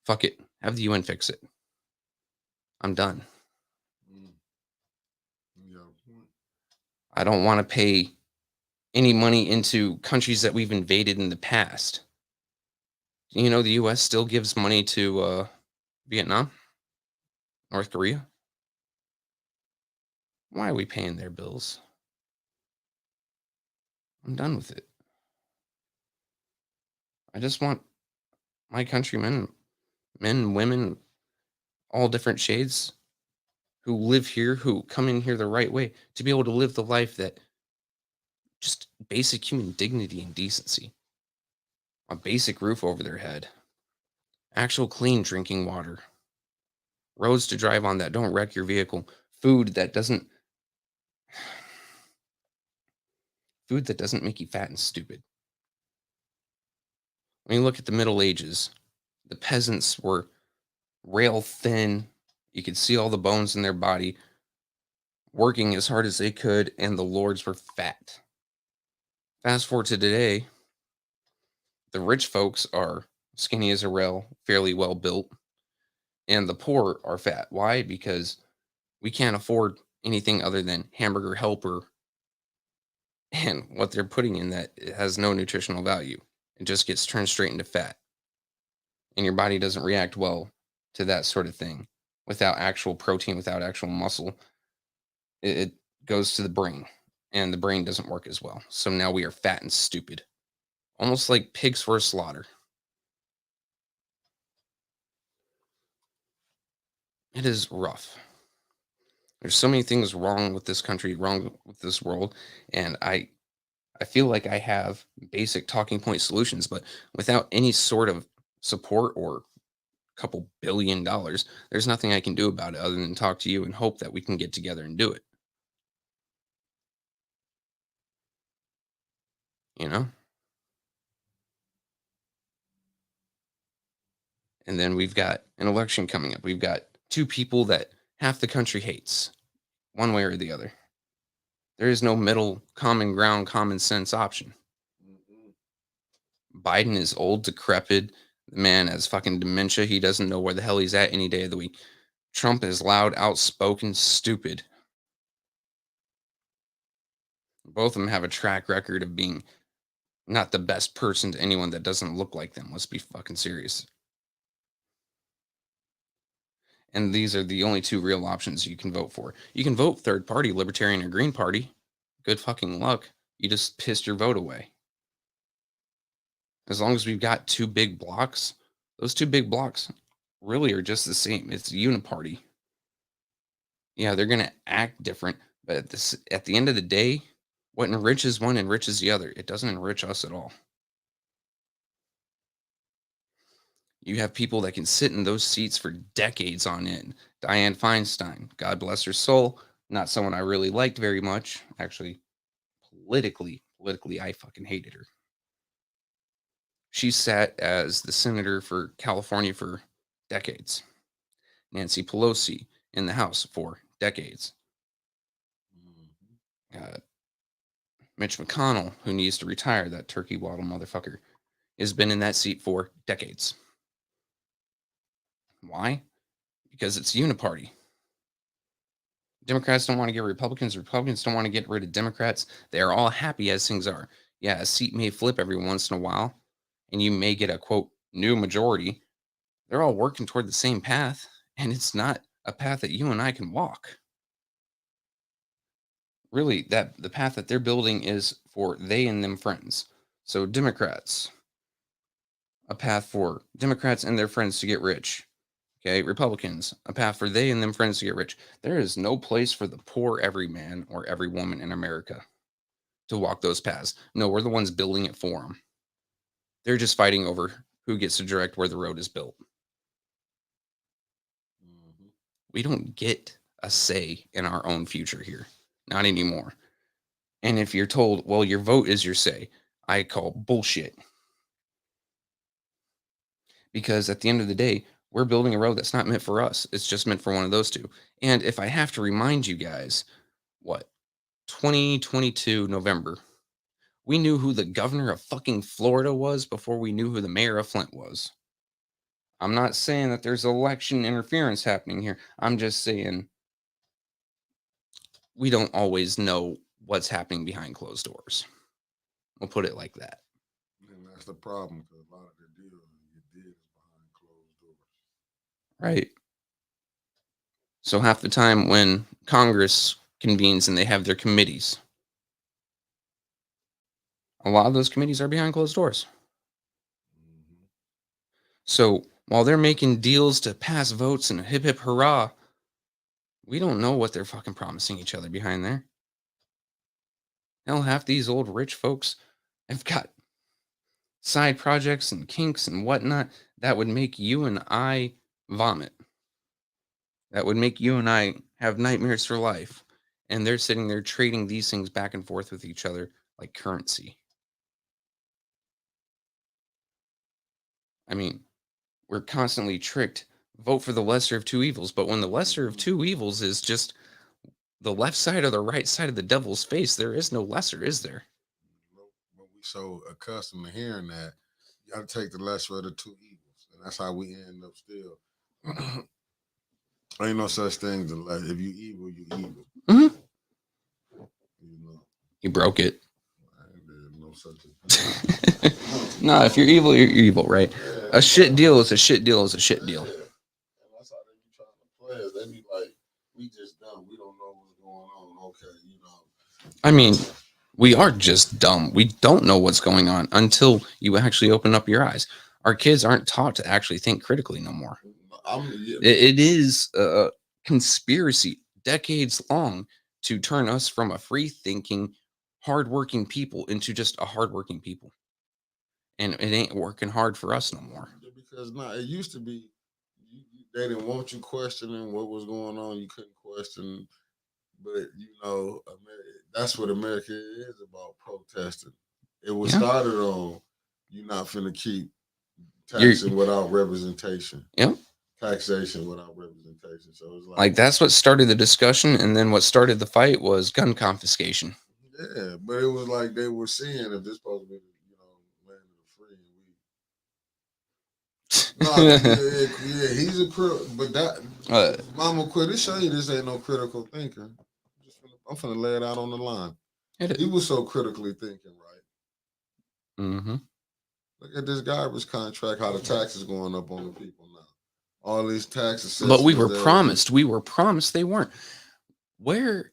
Fuck it. Have the UN fix it. I'm done. I don't want to pay any money into countries that we've invaded in the past. The U.S. still gives money to Vietnam, North Korea. Why are we paying their bills? I'm done with it. I just want my countrymen, men, women, all different shades, who live here, who come in here the right way, to be able to live the life that just basic human dignity and decency. A basic roof over their head. Actual clean drinking water. Roads to drive on that don't wreck your vehicle. Food that doesn't make you fat and stupid. When you look at the Middle Ages, the peasants were rail thin. You could see all the bones in their body, working as hard as they could, and the lords were fat. Fast forward to today, The rich folks are skinny as a rail, fairly well built, and the poor are fat. Why? Because we can't afford anything other than hamburger helper and what they're putting in that it has no nutritional value. It just gets turned straight into fat. And your body doesn't react well to that sort of thing without actual protein, without actual muscle. It goes to the brain, and the brain doesn't work as well. So now we are fat and stupid, almost like pigs for a slaughter. It is rough. There's so many things wrong with this country, wrong with this world, and I feel like I have basic talking point solutions, but without any sort of support or couple $1 billion, there's nothing I can do about it other than talk to you and hope that we can get together and do it. You know? And then we've got an election coming up. We've got two people that half the country hates, one way or the other. There is no middle, common ground, common sense option. Biden is old, decrepit. The man has fucking dementia. He doesn't know where the hell he's at any day of the week. Trump is loud, outspoken, stupid. Both of them have a track record of being not the best person to anyone that doesn't look like them. Let's be fucking serious. And these are the only two real options you can vote for. You can vote third party, Libertarian or Green Party. Good fucking luck. You just pissed your vote away. As long as we've got two big blocks, those two big blocks really are just the same. It's a uniparty. Yeah, they're going to act different, but at the end of the day, what enriches one enriches the other. It doesn't enrich us at all. You have people that can sit in those seats for decades on end. Dianne Feinstein, God bless her soul, not someone I really liked very much. Actually, politically, I fucking hated her. She sat as the senator for California for decades. Nancy Pelosi in the House for decades. Mitch McConnell, who needs to retire, that turkey waddle motherfucker, has been in that seat for decades. Why? Because it's uniparty. Democrats don't want to get Republicans. Republicans don't want to get rid of Democrats. They are all happy as things are. Yeah, a seat may flip every once in a while, and you may get a, quote, new majority. They're all working toward the same path, and it's not a path that you and I can walk. Really, that the path that they're building is for they and them friends. So Democrats, a path for Democrats and their friends to get rich. Okay, Republicans, a path for they and them friends to get rich. There is no place for the poor every man or every woman in America to walk those paths. No, we're the ones building it for them. They're just fighting over who gets to direct where the road is built. We don't get a say in our own future here. Not anymore. And if you're told, well, your vote is your say, I call bullshit. Because at the end of the day, we're building a road that's not meant for us. It's just meant for one of those two. And if I have to remind you guys, 2022 November, we knew who the governor of fucking Florida was before we knew who the mayor of Flint was. I'm not saying that there's election interference happening here. I'm just saying we don't always know what's happening behind closed doors. We'll put it like that. And that's the problem, because a lot of the deals you did behind closed doors. Right. So half the time when Congress convenes and they have their committees, a lot of those committees are behind closed doors. So while they're making deals to pass votes and hip hip hurrah, we don't know what they're fucking promising each other behind there. Hell, half these old rich folks have got side projects and kinks and whatnot that would make you and I vomit. That would make you and I have nightmares for life. And they're sitting there trading these things back and forth with each other like currency. I mean, we're constantly tricked. Vote for the lesser of two evils. But when the lesser of two evils is just the left side or the right side of the devil's face, there is no lesser, is there? But we so accustomed to hearing that, got to take the lesser of the two evils, and that's how we end up still. Ain't no such thing as less. If you evil, you evil. Mm-hmm. You know, You broke it. there's no such a thing. No, if you're evil, you're evil, right? Yeah, A shit deal is a shit deal is a shit deal. yeah. And that's how they be trying to play us. They be like, we just dumb. We don't know what's going on. Okay, you know. I mean, we are just dumb. We don't know what's going on until you actually open up your eyes. Our kids aren't taught to actually think critically no more. It is a conspiracy decades long to turn us from a free thinking, hardworking people into just a hardworking people. And it ain't working hard for us no more. Because it used to be they didn't want you questioning what was going on. You couldn't question, but you know, that's what America is about: protesting. It was started on you not finna keep taxing without representation. Yep. Taxation without representation. So it's like that's what started the discussion, and then what started the fight was gun confiscation. Yeah, but it was like they were seeing if this supposed to be, you know, land of the free. No, yeah, he's a but that Mama quit. This show you this ain't no critical thinker. I'm finna lay it out on the line. He was so critically thinking, right? Mm-hmm. Look at this garbage contract. How the taxes going up on the people now. All these taxes. But we were promised. We were promised they weren't. Where?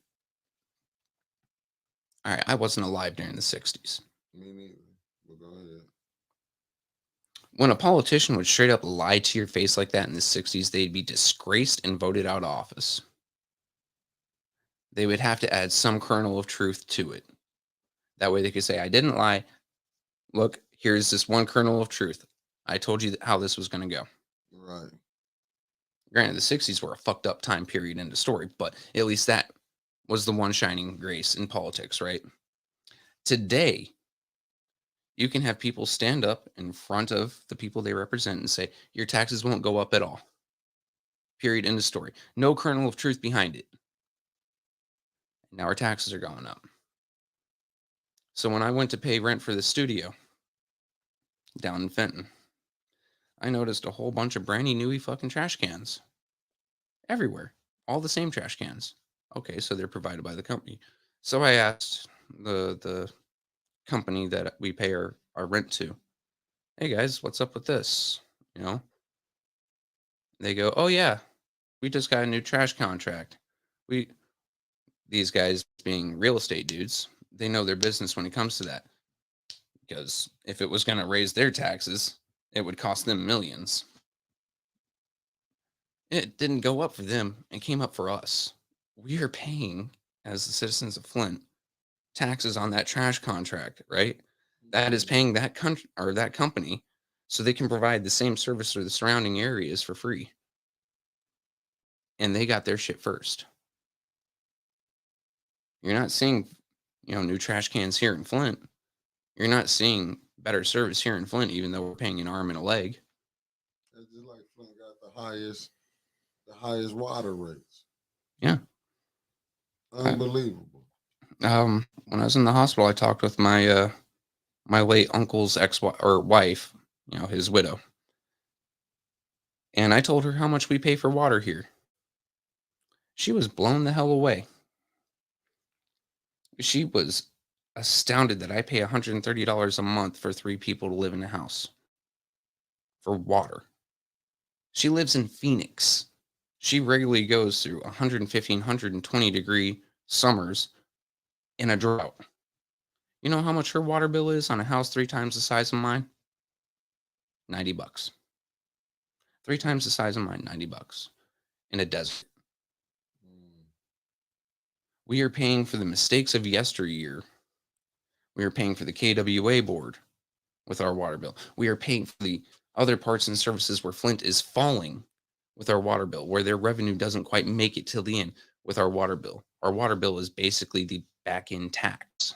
All right, I wasn't alive during the 60s. Me neither. But go ahead. When a politician would straight up lie to your face like that in the 60s, they'd be disgraced and voted out of office. They would have to add some kernel of truth to it. That way they could say, I didn't lie. Look, here's this one kernel of truth. I told you how this was going to go. Right. Granted, the 60s were a fucked up time period in the story, but at least that was the one shining grace in politics, right? Today, you can have people stand up in front of the people they represent and say, your taxes won't go up at all. Period. End of story. No kernel of truth behind it. Now our taxes are going up. So when I went to pay rent for the studio down in Fenton, I noticed a whole bunch of brandy newy fucking trash cans everywhere. All the same trash cans. Okay, so they're provided by the company. So I asked the company that we pay our rent to, hey guys, what's up with this? You know, they go, oh yeah, we just got a new trash contract. These guys being real estate dudes, they know their business when it comes to that. Because if it was going to raise their taxes, it would cost them millions. It didn't go up for them. It came up for us. We are paying, as the citizens of Flint, taxes on that trash contract, right? That is paying that country or that company so they can provide the same service to the surrounding areas for free. And they got their shit first. You're not seeing, new trash cans here in Flint. You're not seeing better service here in Flint, even though we're paying an arm and a leg. It's just like Flint got the highest water rates. Yeah. Unbelievable. When I was in the hospital, I talked with my my late uncle's wife, his widow. And I told her how much we pay for water here. She was blown the hell away. She was astounded that I pay $130 a month for 3 people to live in a house for water. She lives in Phoenix. She regularly goes through 115, 120 degree summers in a drought. You know how much her water bill is on a house 3 times the size of mine? $90. 3 times the size of mine, $90 in a desert. We are paying for the mistakes of yesteryear. We are paying for the KWA board with our water bill. We are paying for the other parts and services where Flint is falling with our water bill, where their revenue doesn't quite make it till the end with our water bill. Our water bill is basically the back-end tax.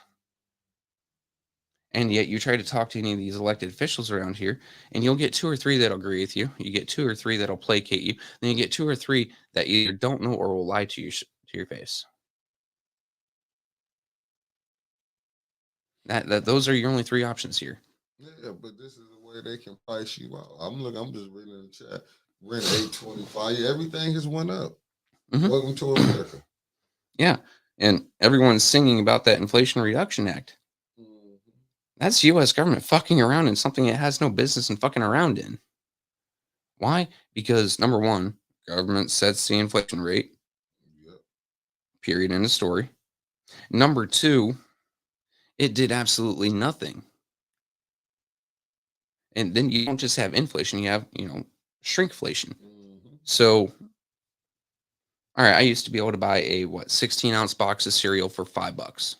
And yet you try to talk to any of these elected officials around here, and you'll get 2 or 3 that'll agree with you. You get 2 or 3 that'll placate you. Then you get 2 or 3 that either don't know or will lie to you to your face. Those are your only 3 options here. Yeah, but this is the way they can price you out. I'm just reading in the chat. Rent 825. Everything has went up. Mhm. Welcome to America. Yeah. And everyone's singing about that Inflation Reduction Act. Mhm. That's U.S. government fucking around in something it has no business in fucking around in. Why? Because number one, government sets the inflation rate. Yep. Period. End of story. Number two, it did absolutely nothing. And then you don't just have inflation, you have, shrinkflation. Mhm. So, all right, I used to be able to buy a 16-ounce box of cereal for $5.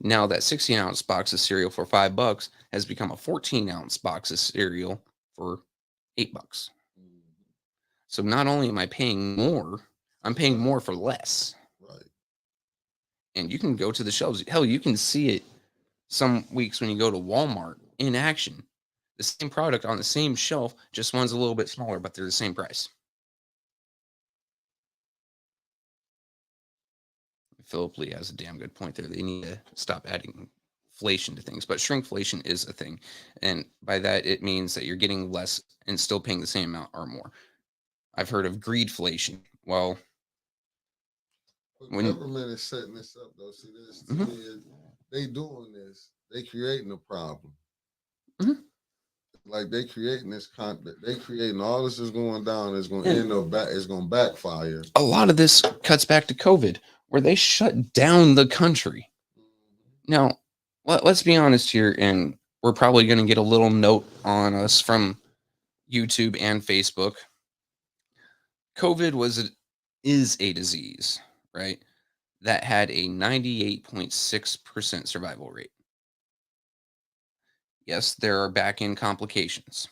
Now that 16-ounce box of cereal for $5 has become a 14-ounce box of cereal for $8. Mhm. So not only am I paying more, I'm paying more for less. Right. And you can go to the shelves. Hell, you can see it some weeks when you go to Walmart in action. The same product on the same shelf, just one's a little bit smaller, but they're the same price. Philip Lee has a damn good point there. They need to stop adding inflation to things, but shrinkflation is a thing. And by that, it means that you're getting less and still paying the same amount or more. I've heard of greedflation. Well, But when government is setting this up though. See, this to Mhm. me is they doing this. They creating a problem. Mhm. Like they creating they creating all this is going down. It's going to Yeah. end up back. It's going to backfire. A lot of this cuts back to COVID, where they shut down the country. Now, let's be honest here, and we're probably going to get a little note on us from YouTube and Facebook. COVID is a disease, right? That had a 98.6% survival rate. Yes, there are back end complications,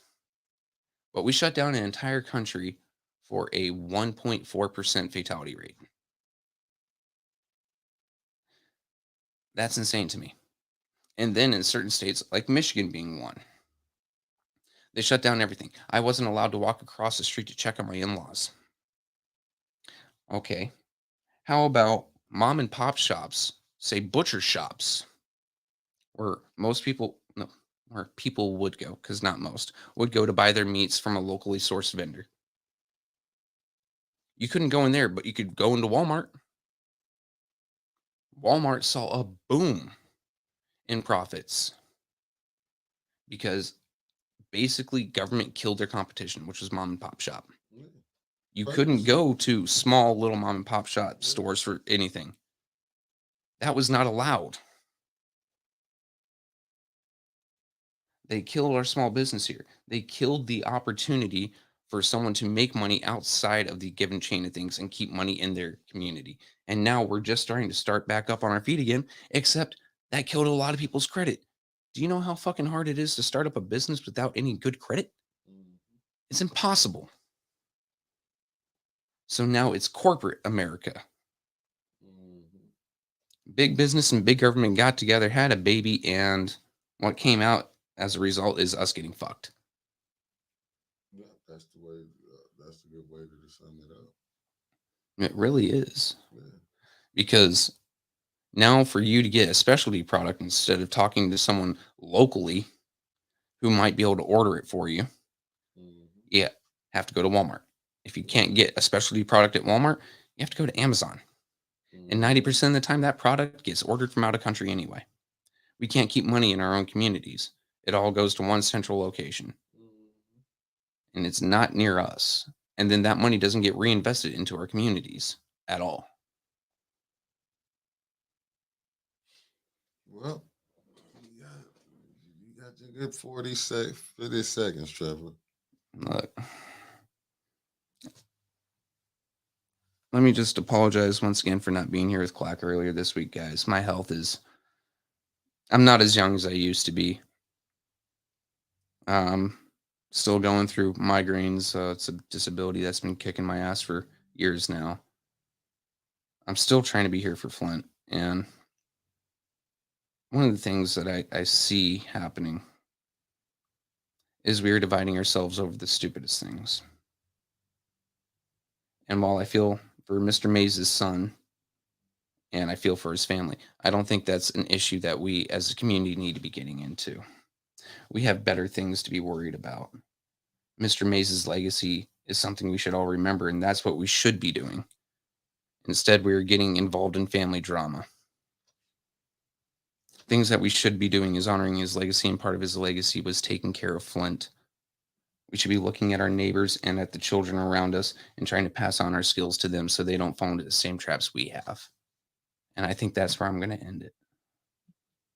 but we shut down an entire country for a 1.4% fatality rate. That's insane to me. And then in certain states, like Michigan being one, they shut down everything. I wasn't allowed to walk across the street to check on my in laws. Okay. How about mom and pop shops, say butcher shops, where most people, no, where people would go, because not most, would go to buy their meats from a locally sourced vendor. You couldn't go in there, but you could go into Walmart. Walmart saw a boom in profits because basically government killed their competition, which was mom and pop shop. Yeah. You couldn't Purposely. go to small little mom and pop shop Yeah. stores for anything. That was not allowed. They killed our small business here. They killed the opportunity for someone to make money outside of the given chain of things and keep money in their community. And now we're just starting to start back up on our feet again, except that killed a lot of people's credit. Do you know how fucking hard it is to start up a business without any good credit? Mhm. It's impossible. So now it's corporate America. Mhm. Big business and big government got together, had a baby, and what came out as a result is us getting fucked. Yeah, that's the way. That's a good way to sum it up. It really is. Yeah. Because now for you to get a specialty product instead of talking to someone locally who might be able to order it for you, Mhm. you have to go to Walmart. If you Yeah. can't get a specialty product at Walmart, you have to go to Amazon. And Mhm. 90% of the time, that product gets ordered from out of country anyway. We can't keep money in our own communities. It all goes to one central location, Mhm. and it's not near us. And then that money doesn't get reinvested into our communities at all. Well, you got your good 50 seconds, Trevor. Look, let me just apologize once again for not being here with Clack earlier this week, guys. My health is, I'm not as young as I used to be. Um, Still going through migraines. It's a disability that's been kicking my ass for years now. I'm still trying to be here for Flint. And one of the things that I see happening is we are dividing ourselves over the stupidest things. And while I feel for Mr. Mays' son and I feel for his family, I don't think that's an issue that we as a community need to be getting into. We have better things to be worried about. Mr. Mays' legacy is something we should all remember, and that's what we should be doing. Instead, we are getting involved in family drama. Things that we should be doing is honoring his legacy, and part of his legacy was taking care of Flint. We should be looking at our neighbors and at the children around us and trying to pass on our skills to them so they don't fall into the same traps we have. And I think that's where I'm going to end it.